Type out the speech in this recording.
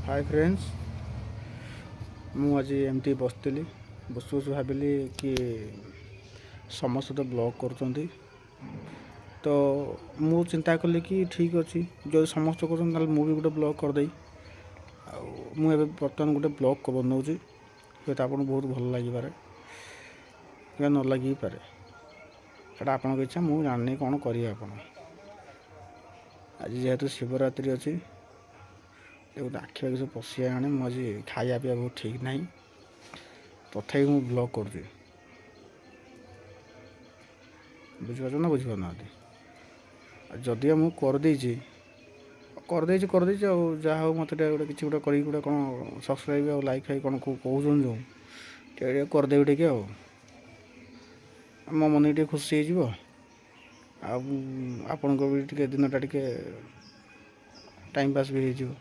Hi friends मुझे एमती बसती बसु बसु भाविली कि समस्त तो ब्लॉग कर तो मु चिंता कली कि ठीक अच्छे जो समस्त कर भी गोटे ब्लॉग करदे मुझे बर्तमान गोटे ब्लॉग को बनाऊँगी हूँ आप बहुत भल लगे कि न लगे पारे सेटा आप इच्छा मुझे जानी कौन करेंगे आप आज जेहेतु शिवरात्रि अच्छी देखो आखि पाखि सब पशिगलानी मुझे खाया पीवा बहुत ठीक ना तथापि मुझे ब्लॉग कर बुझीपार ना बुझीपार जदि मुझे करदे जहाँ हो मत गोटे कि गोटे गोटे कौन सब्सक्राइब आ लाइक फाइक कौन कहते जो करदेवी टे मो मन टे खुशी हो आपण को भी दिन टा टाइम पास भी हो।